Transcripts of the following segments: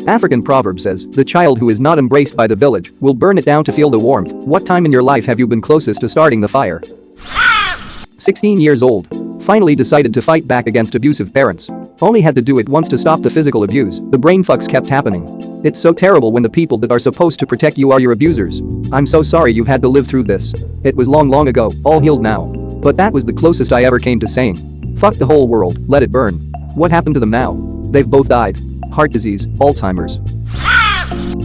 African proverb says, the child who is not embraced by the village will burn it down to feel the warmth. What time in your life have you been closest to starting the fire? 16 years old. Finally decided to fight back against abusive parents. Only had to do it once to stop the physical abuse. The brain fucks kept happening. It's so terrible when the people that are supposed to protect you are your abusers. I'm so sorry you've had to live through this. It was long ago, all healed now. But that was the closest I ever came to saying, fuck the whole world, let it burn. What happened to them now? They've both died. Heart disease, Alzheimer's.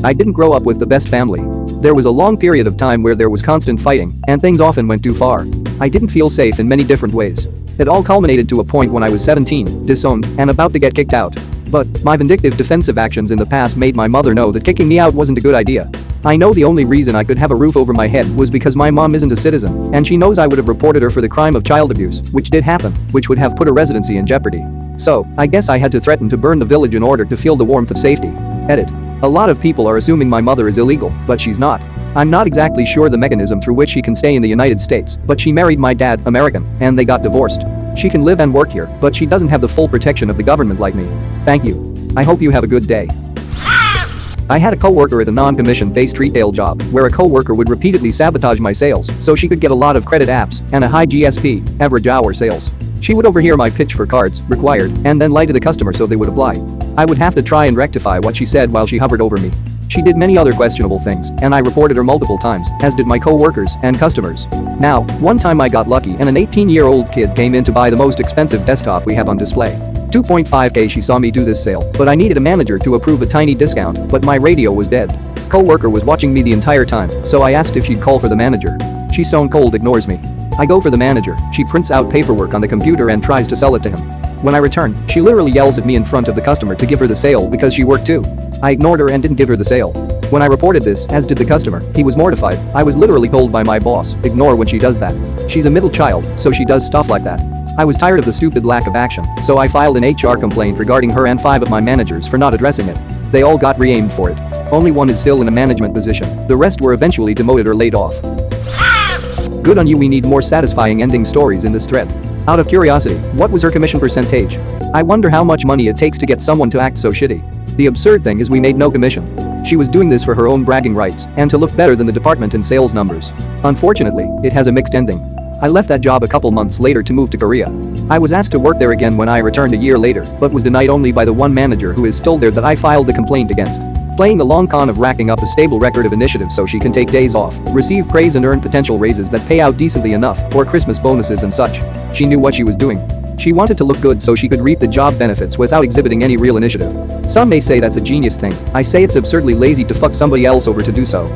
I didn't grow up with the best family. There was a long period of time where there was constant fighting, and things often went too far. I didn't feel safe in many different ways. It all culminated to a point when I was 17, disowned, and about to get kicked out. But my vindictive defensive actions in the past made my mother know that kicking me out wasn't a good idea. I know the only reason I could have a roof over my head was because my mom isn't a citizen, and she knows I would have reported her for the crime of child abuse, which did happen, which would have put her residency in jeopardy. So, I guess I had to threaten to burn the village in order to feel the warmth of safety. Edit. A lot of people are assuming my mother is illegal, but she's not. I'm not exactly sure the mechanism through which she can stay in the United States, but she married my dad, American, and they got divorced. She can live and work here, but she doesn't have the full protection of the government like me. Thank you. I hope you have a good day. I had a coworker at a non-commission-based retail job where a coworker would repeatedly sabotage my sales so she could get a lot of credit apps and a high GSP, average hour sales. She would overhear my pitch for cards, required, and then lie to the customer so they would apply. I would have to try and rectify what she said while she hovered over me. She did many other questionable things, and I reported her multiple times, as did my co-workers and customers. Now, one time I got lucky and an 18-year-old kid came in to buy the most expensive desktop we have on display. 2.5K. She saw me do this sale, but I needed a manager to approve a tiny discount, but my radio was dead. Co-worker was watching me the entire time, so I asked if she'd call for the manager. She stone cold ignores me. I go for the manager, she prints out paperwork on the computer and tries to sell it to him. When I return, she literally yells at me in front of the customer to give her the sale because she worked too. I ignored her and didn't give her the sale. When I reported this, as did the customer, he was mortified. I was literally told by my boss, ignore when she does that. She's a middle child, so she does stuff like that. I was tired of the stupid lack of action, so I filed an HR complaint regarding her and 5 of my managers for not addressing it. They all got re-aimed for it. Only one is still in a management position. The rest were eventually demoted or laid off. Good on you. We need more satisfying ending stories in this thread. Out of curiosity, what was her commission percentage? I wonder how much money it takes to get someone to act so shitty. The absurd thing is we made no commission. She was doing this for her own bragging rights and to look better than the department in sales numbers. Unfortunately, it has a mixed ending. I left that job a couple months later to move to Korea. I was asked to work there again when I returned a year later, but was denied only by the one manager who is still there that I filed the complaint against. Playing the long con of racking up a stable record of initiatives so she can take days off, receive praise and earn potential raises that pay out decently enough, or Christmas bonuses and such. She knew what she was doing. She wanted to look good so she could reap the job benefits without exhibiting any real initiative. Some may say that's a genius thing. I say it's absurdly lazy to fuck somebody else over to do so.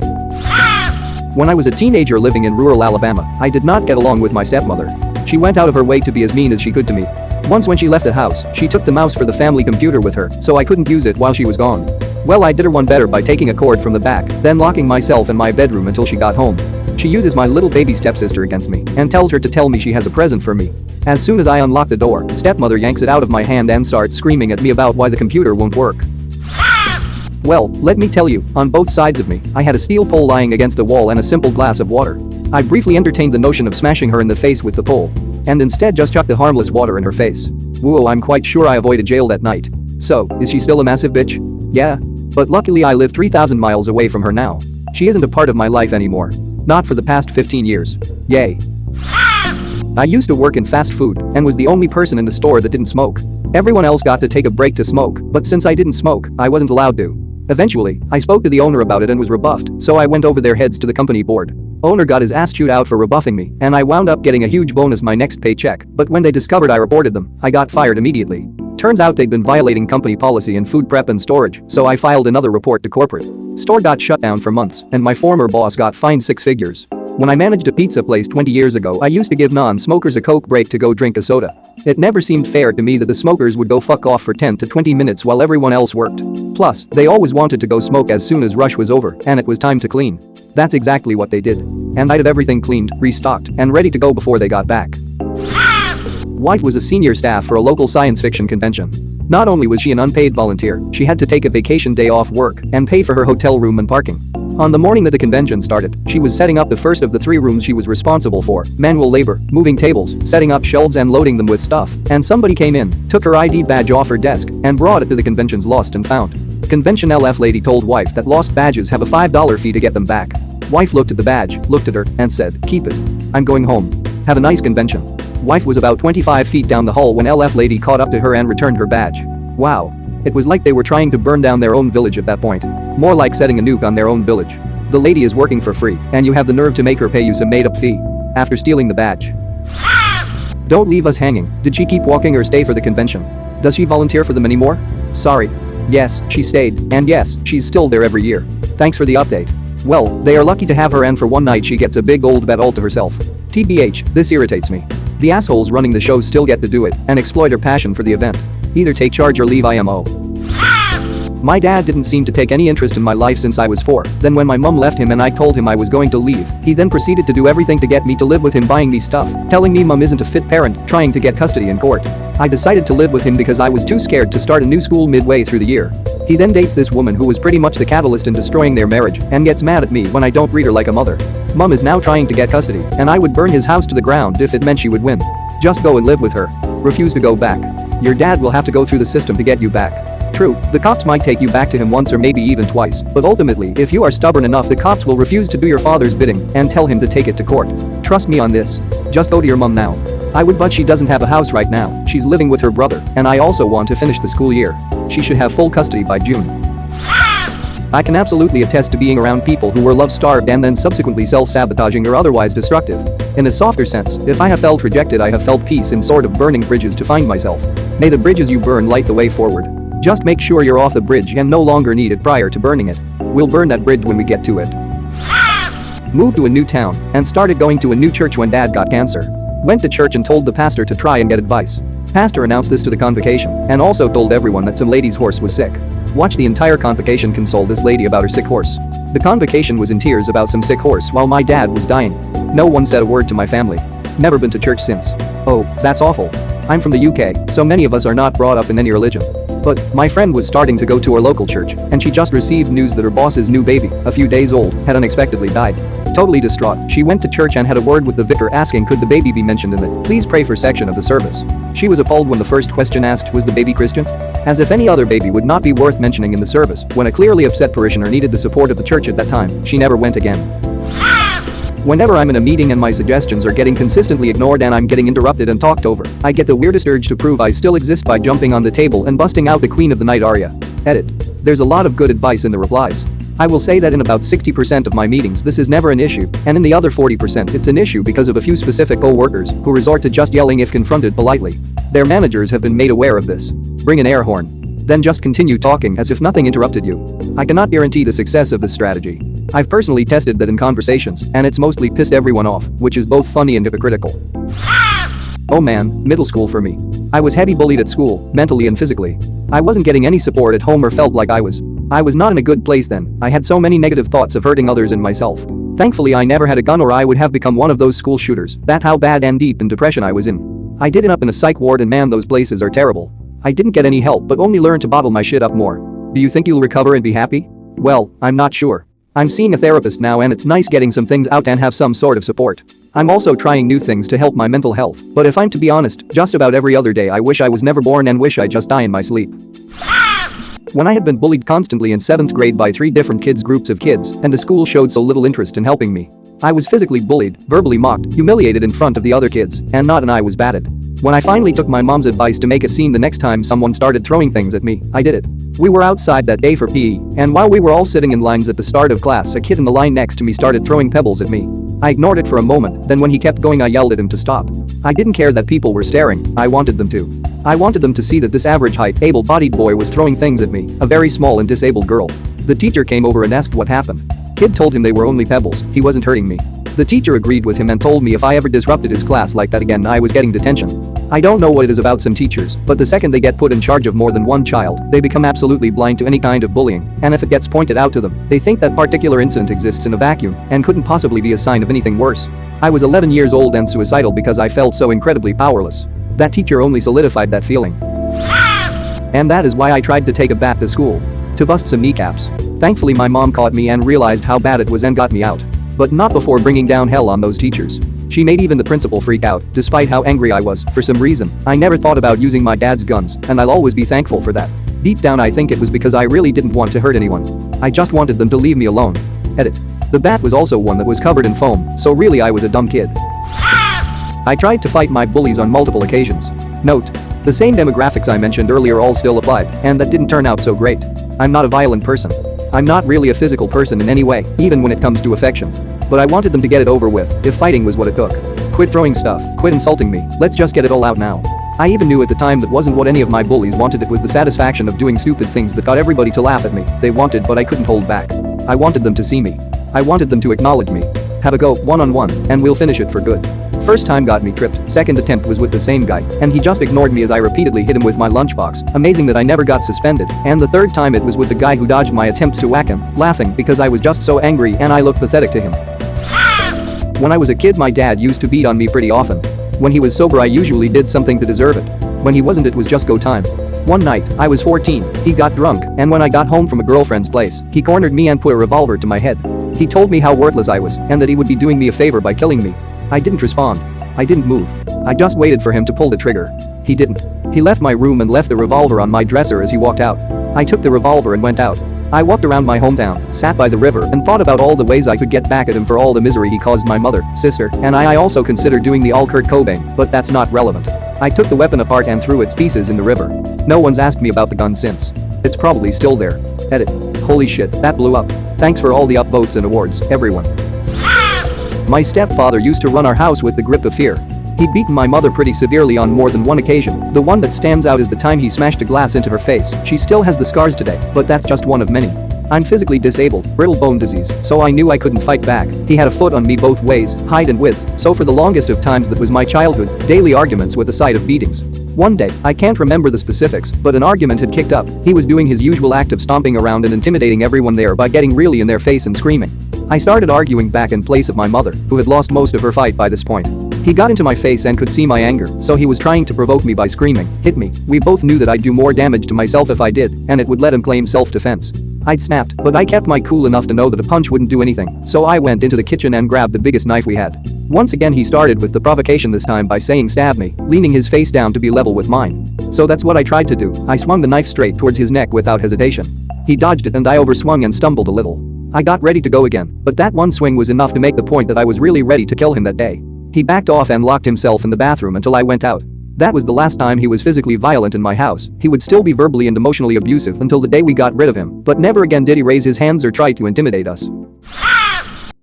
When I was a teenager living in rural Alabama, I did not get along with my stepmother. She went out of her way to be as mean as she could to me. Once when she left the house, she took the mouse for the family computer with her, so I couldn't use it while she was gone. Well, I did her one better by taking a cord from the back, then locking myself in my bedroom until she got home. She uses my little baby stepsister against me and tells her to tell me she has a present for me. As soon as I unlock the door, stepmother yanks it out of my hand and starts screaming at me about why the computer won't work. Well, let me tell you, on both sides of me, I had a steel pole lying against the wall and a simple glass of water. I briefly entertained the notion of smashing her in the face with the pole, and instead just chucked the harmless water in her face. Whoa, I'm quite sure I avoided jail that night. So, is she still a massive bitch? Yeah. But luckily I live 3,000 miles away from her now. She isn't a part of my life anymore. Not for the past 15 years. Yay. I used to work in fast food and was the only person in the store that didn't smoke. Everyone else got to take a break to smoke, but since I didn't smoke, I wasn't allowed to. Eventually, I spoke to the owner about it and was rebuffed, so I went over their heads to the company board. Owner got his ass chewed out for rebuffing me, and I wound up getting a huge bonus my next paycheck, but when they discovered I reported them, I got fired immediately. Turns out they'd been violating company policy in food prep and storage, so I filed another report to corporate. Store got shut down for months, and my former boss got fined 6 figures. When I managed a pizza place 20 years ago, I used to give non-smokers a Coke break to go drink a soda. It never seemed fair to me that the smokers would go fuck off for 10 to 20 minutes while everyone else worked. Plus, they always wanted to go smoke as soon as rush was over and it was time to clean. That's exactly what they did. And I had everything cleaned, restocked, and ready to go before they got back. Wife was a senior staff for a local science fiction convention. Not only was she an unpaid volunteer, she had to take a vacation day off work and pay for her hotel room and parking. On the morning that the convention started, she was setting up the first of the 3 rooms she was responsible for: manual labor, moving tables, setting up shelves and loading them with stuff, and somebody came in, took her ID badge off her desk, and brought it to the convention's lost and found. Convention LF lady told wife that lost badges have a $5 fee to get them back. Wife looked at the badge, looked at her, and said, "Keep it. I'm going home. Have a nice convention." Wife was about 25 feet down the hall when LF lady caught up to her and returned her badge. Wow. It was like they were trying to burn down their own village at that point. More like setting a nuke on their own village. The lady is working for free, and you have the nerve to make her pay you some made-up fee. After stealing the badge. Don't leave us hanging. Did she keep walking or stay for the convention? Does she volunteer for them anymore? Sorry. Yes, she stayed, and yes, she's still there every year. Thanks for the update. Well, they are lucky to have her, and for one night she gets a big old bed all to herself. TBH, this irritates me. The assholes running the show still get to do it and exploit her passion for the event. Either take charge or leave IMO. My dad didn't seem to take any interest in my life since I was 4. Then when my mom left him and I told him I was going to leave, he then proceeded to do everything to get me to live with him, buying me stuff, telling me mom isn't a fit parent, trying to get custody in court. I decided to live with him because I was too scared to start a new school midway through the year. He then dates this woman who was pretty much the catalyst in destroying their marriage and gets mad at me when I don't treat her like a mother. Mom is now trying to get custody, and I would burn his house to the ground if it meant she would win. Just go and live with her. Refuse to go back. Your dad will have to go through the system to get you back. True, the cops might take you back to him once or maybe even twice, but ultimately, if you are stubborn enough, the cops will refuse to do your father's bidding and tell him to take it to court. Trust me on this. Just go to your mom now. I would, but she doesn't have a house right now. She's living with her brother, and I also want to finish the school year. She should have full custody by June. I can absolutely attest to being around people who were love-starved and then subsequently self-sabotaging or otherwise destructive. In a softer sense, if I have felt rejected, I have felt peace in sort of burning bridges to find myself. May the bridges you burn light the way forward. Just make sure you're off the bridge and no longer need it prior to burning it. We'll burn that bridge when we get to it. Moved to a new town and started going to a new church when dad got cancer. Went to church and told the pastor to try and get advice. Pastor announced this to the convocation and also told everyone that some lady's horse was sick. Watch the entire convocation console this lady about her sick horse. The convocation was in tears about some sick horse while my dad was dying. No one said a word to my family. Never been to church since. Oh, that's awful. I'm from the UK, so many of us are not brought up in any religion. But my friend was starting to go to our local church, and she just received news that her boss's new baby, a few days old, had unexpectedly died. Totally distraught, she went to church and had a word with the vicar asking could the baby be mentioned in the "Please pray for" section of the service. She was appalled when the first question asked, was the baby Christian? As if any other baby would not be worth mentioning in the service. When a clearly upset parishioner needed the support of the church at that time, she never went again. Whenever I'm in a meeting and my suggestions are getting consistently ignored and I'm getting interrupted and talked over, I get the weirdest urge to prove I still exist by jumping on the table and busting out the Queen of the Night aria. Edit. There's a lot of good advice in the replies. I will say that in about 60% of my meetings this is never an issue, and in the other 40% it's an issue because of a few specific co-workers who resort to just yelling if confronted politely. Their managers have been made aware of this. Bring an air horn. Then just continue talking as if nothing interrupted you. I cannot guarantee the success of this strategy. I've personally tested that in conversations, and it's mostly pissed everyone off, which is both funny and hypocritical. Oh man, middle school for me. I was heavy bullied at school, mentally and physically. I wasn't getting any support at home or felt like I was not in a good place then. I had so many negative thoughts of hurting others and myself. Thankfully I never had a gun or I would have become one of those school shooters. That's how bad and deep in depression I was in. I did end up in a psych ward and man, those places are terrible. I didn't get any help but only learned to bottle my shit up more. Do you think you'll recover and be happy? Well, I'm not sure. I'm seeing a therapist now and it's nice getting some things out and have some sort of support. I'm also trying new things to help my mental health, but if I'm to be honest, just about every other day I wish I was never born and wish I just die in my sleep. When I had been bullied constantly in 7th grade by 3 different groups of kids, and the school showed so little interest in helping me. I was physically bullied, verbally mocked, humiliated in front of the other kids, and not an eye was batted. When I finally took my mom's advice to make a scene the next time someone started throwing things at me, I did it. We were outside that day for PE, and while we were all sitting in lines at the start of class, a kid in the line next to me started throwing pebbles at me. I ignored it for a moment, then when he kept going I yelled at him to stop. I didn't care that people were staring, I wanted them to. I wanted them to see that this average height, able-bodied boy was throwing things at me, a very small and disabled girl. The teacher came over and asked what happened. Kid told him they were only pebbles, he wasn't hurting me. The teacher agreed with him and told me if I ever disrupted his class like that again I was getting detention. I don't know what it is about some teachers, but the second they get put in charge of more than one child, they become absolutely blind to any kind of bullying, and if it gets pointed out to them, they think that particular incident exists in a vacuum and couldn't possibly be a sign of anything worse. I was 11 years old and suicidal because I felt so incredibly powerless. That teacher only solidified that feeling. And that is why I tried to take a bat to school. To bust some kneecaps. Thankfully my mom caught me and realized how bad it was and got me out. But not before bringing down hell on those teachers. She made even the principal freak out, despite how angry I was. For some reason, I never thought about using my dad's guns, and I'll always be thankful for that. Deep down I think it was because I really didn't want to hurt anyone. I just wanted them to leave me alone. Edit. The bat was also one that was covered in foam, so really I was a dumb kid. I tried to fight my bullies on multiple occasions. Note. The same demographics I mentioned earlier all still applied, and that didn't turn out so great. I'm not a violent person. I'm not really a physical person in any way, even when it comes to affection. But I wanted them to get it over with, if fighting was what it took. Quit throwing stuff, quit insulting me, let's just get it all out now. I even knew at the time that wasn't what any of my bullies wanted, it was the satisfaction of doing stupid things that got everybody to laugh at me. They wanted, but I couldn't hold back. I wanted them to see me. I wanted them to acknowledge me. Have a go, one-on-one, and we'll finish it for good. First time got me tripped, second attempt was with the same guy, and he just ignored me as I repeatedly hit him with my lunchbox, amazing that I never got suspended, and the third time it was with the guy who dodged my attempts to whack him, laughing because I was just so angry and I looked pathetic to him. When I was a kid my dad used to beat on me pretty often. When he was sober I usually did something to deserve it. When he wasn't it was just go time. One night, I was 14, he got drunk, and when I got home from a girlfriend's place, he cornered me and put a revolver to my head. He told me how worthless I was and that he would be doing me a favor by killing me. I didn't respond. I didn't move. I just waited for him to pull the trigger. He didn't. He left my room and left the revolver on my dresser as he walked out. I took the revolver and went out. I walked around my hometown, sat by the river and thought about all the ways I could get back at him for all the misery he caused my mother, sister, and I also considered doing the all Kurt Cobain, but that's not relevant. I took the weapon apart and threw its pieces in the river. No one's asked me about the gun since. It's probably still there. Edit. Holy shit, that blew up. Thanks for all the upvotes and awards, everyone. My stepfather used to run our house with the grip of fear. He'd beaten my mother pretty severely on more than one occasion. The one that stands out is the time he smashed a glass into her face. She still has the scars today, but that's just one of many. I'm physically disabled, brittle bone disease, so I knew I couldn't fight back. He had a foot on me both ways, height and width, so for the longest of times that was my childhood, daily arguments with a side of beatings. One day, I can't remember the specifics, but an argument had kicked up. He was doing his usual act of stomping around and intimidating everyone there by getting really in their face and screaming. I started arguing back in place of my mother, who had lost most of her fight by this point. He got into my face and could see my anger, so he was trying to provoke me by screaming, "Hit me." We both knew that I'd do more damage to myself if I did, and it would let him claim self-defense. I'd snapped, but I kept my cool enough to know that a punch wouldn't do anything, so I went into the kitchen and grabbed the biggest knife we had. Once again he started with the provocation, this time by saying "stab me," leaning his face down to be level with mine. So that's what I tried to do. I swung the knife straight towards his neck without hesitation. He dodged it and I overswung and stumbled a little. I got ready to go again, but that one swing was enough to make the point that I was really ready to kill him that day. He backed off and locked himself in the bathroom until I went out. That was the last time he was physically violent in my house. He would still be verbally and emotionally abusive until the day we got rid of him, but never again did he raise his hands or try to intimidate us.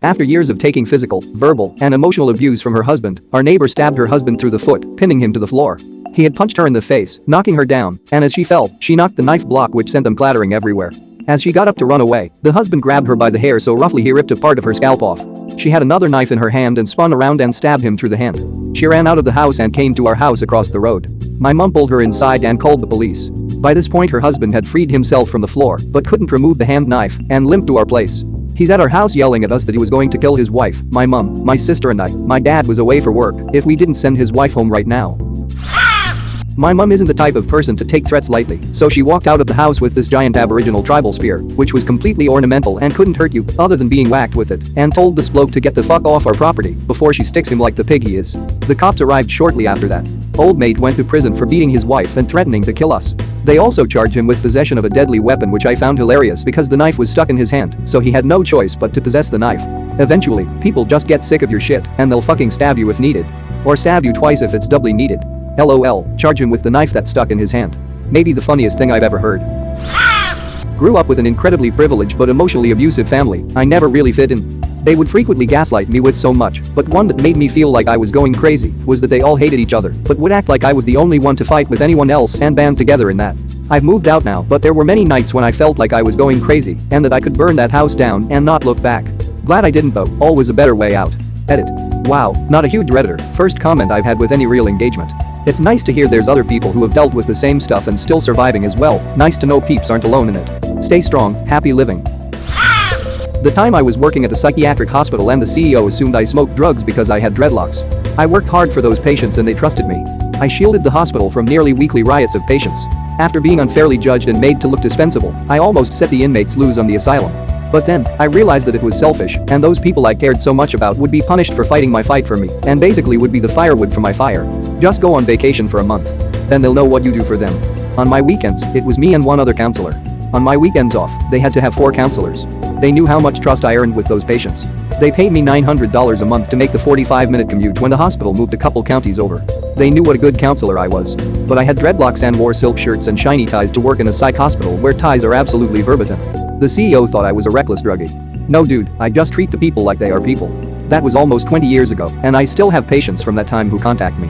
After years of taking physical, verbal, and emotional abuse from her husband, our neighbor stabbed her husband through the foot, pinning him to the floor. He had punched her in the face, knocking her down, and as she fell, she knocked the knife block which sent them clattering everywhere. As she got up to run away, the husband grabbed her by the hair so roughly he ripped a part of her scalp off. She had another knife in her hand and spun around and stabbed him through the hand. She ran out of the house and came to our house across the road. My mom pulled her inside and called the police. By this point her husband had freed himself from the floor but couldn't remove the hand knife and limped to our place. He's at our house yelling at us that he was going to kill his wife, my mom, my sister and I. My dad was away for work if we didn't send his wife home right now. My mom isn't the type of person to take threats lightly, so she walked out of the house with this giant Aboriginal tribal spear, which was completely ornamental and couldn't hurt you other than being whacked with it, and told this bloke to get the fuck off our property before she sticks him like the pig he is. The cops arrived shortly after that. Old mate went to prison for beating his wife and threatening to kill us. They also charged him with possession of a deadly weapon, which I found hilarious because the knife was stuck in his hand, so he had no choice but to possess the knife. Eventually, people just get sick of your shit and they'll fucking stab you if needed. Or stab you twice if it's doubly needed. LOL, charge him with the knife that's stuck in his hand. Maybe the funniest thing I've ever heard. Grew up with an incredibly privileged but emotionally abusive family. I never really fit in. They would frequently gaslight me with so much, but one that made me feel like I was going crazy was that they all hated each other, but would act like I was the only one to fight with anyone else and band together in that. I've moved out now, but there were many nights when I felt like I was going crazy and that I could burn that house down and not look back. Glad I didn't though, always a better way out. Edit. Wow, not a huge Redditor, first comment I've had with any real engagement. It's nice to hear there's other people who have dealt with the same stuff and still surviving as well. Nice to know peeps aren't alone in it. Stay strong, happy living. The time I was working at a psychiatric hospital and the CEO assumed I smoked drugs because I had dreadlocks. I worked hard for those patients and they trusted me. I shielded the hospital from nearly weekly riots of patients. After being unfairly judged and made to look dispensable, I almost set the inmates loose on the asylum. But then, I realized that it was selfish, and those people I cared so much about would be punished for fighting my fight for me, and basically would be the firewood for my fire. Just go on vacation for a month. Then they'll know what you do for them. On my weekends, it was me and one other counselor. On my weekends off, they had to have 4 counselors. They knew how much trust I earned with those patients. They paid me $900 a month to make the 45-minute commute when the hospital moved a couple counties over. They knew what a good counselor I was. But I had dreadlocks and wore silk shirts and shiny ties to work in a psych hospital where ties are absolutely verboten. The CEO thought I was a reckless druggie. No dude, I just treat the people like they are people. That was almost 20 years ago, and I still have patients from that time who contact me.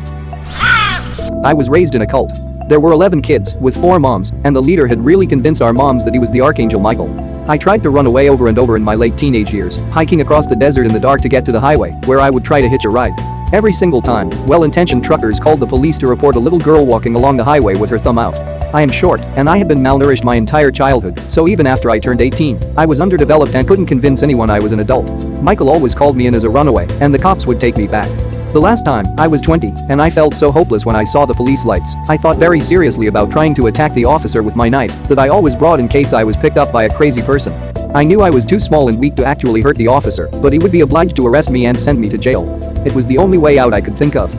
I was raised in a cult. There were 11 kids, with 4 moms, and the leader had really convinced our moms that he was the Archangel Michael. I tried to run away over and over in my late teenage years, hiking across the desert in the dark to get to the highway, where I would try to hitch a ride. Every single time, well-intentioned truckers called the police to report a little girl walking along the highway with her thumb out. I am short, and I had been malnourished my entire childhood, so even after I turned 18, I was underdeveloped and couldn't convince anyone I was an adult. Michael always called me in as a runaway, and the cops would take me back. The last time, I was 20, and I felt so hopeless when I saw the police lights. I thought very seriously about trying to attack the officer with my knife that I always brought in case I was picked up by a crazy person. I knew I was too small and weak to actually hurt the officer, but he would be obliged to arrest me and send me to jail. It was the only way out I could think of.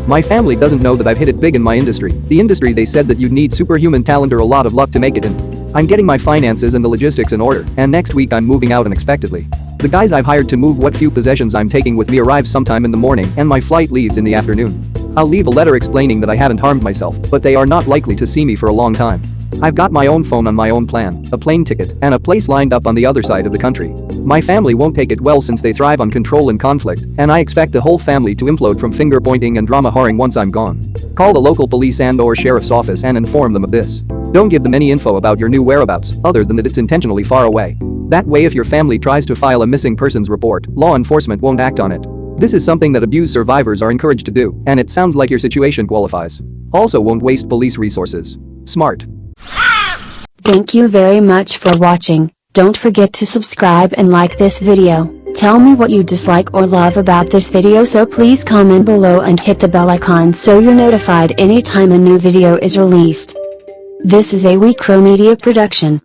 My family doesn't know that I've hit it big in my industry, the industry they said that you'd need superhuman talent or a lot of luck to make it in. I'm getting my finances and the logistics in order, and next week I'm moving out unexpectedly. The guys I've hired to move what few possessions I'm taking with me arrive sometime in the morning and my flight leaves in the afternoon. I'll leave a letter explaining that I haven't harmed myself, but they are not likely to see me for a long time. I've got my own phone on my own plan, a plane ticket, and a place lined up on the other side of the country. My family won't take it well since they thrive on control and conflict, and I expect the whole family to implode from finger pointing and drama whoring once I'm gone. Call the local police and/or sheriff's office and inform them of this. Don't give them any info about your new whereabouts, other than that it's intentionally far away. That way if your family tries to file a missing persons report, law enforcement won't act on it. This is something that abuse survivors are encouraged to do, and it sounds like your situation qualifies. Also won't waste police resources. Smart. Thank you very much for watching. Don't forget to subscribe and like this video. Tell me what you dislike or love about this video, so please comment below and hit the bell icon so you're notified anytime a new video is released. This is a WeCrow Media production.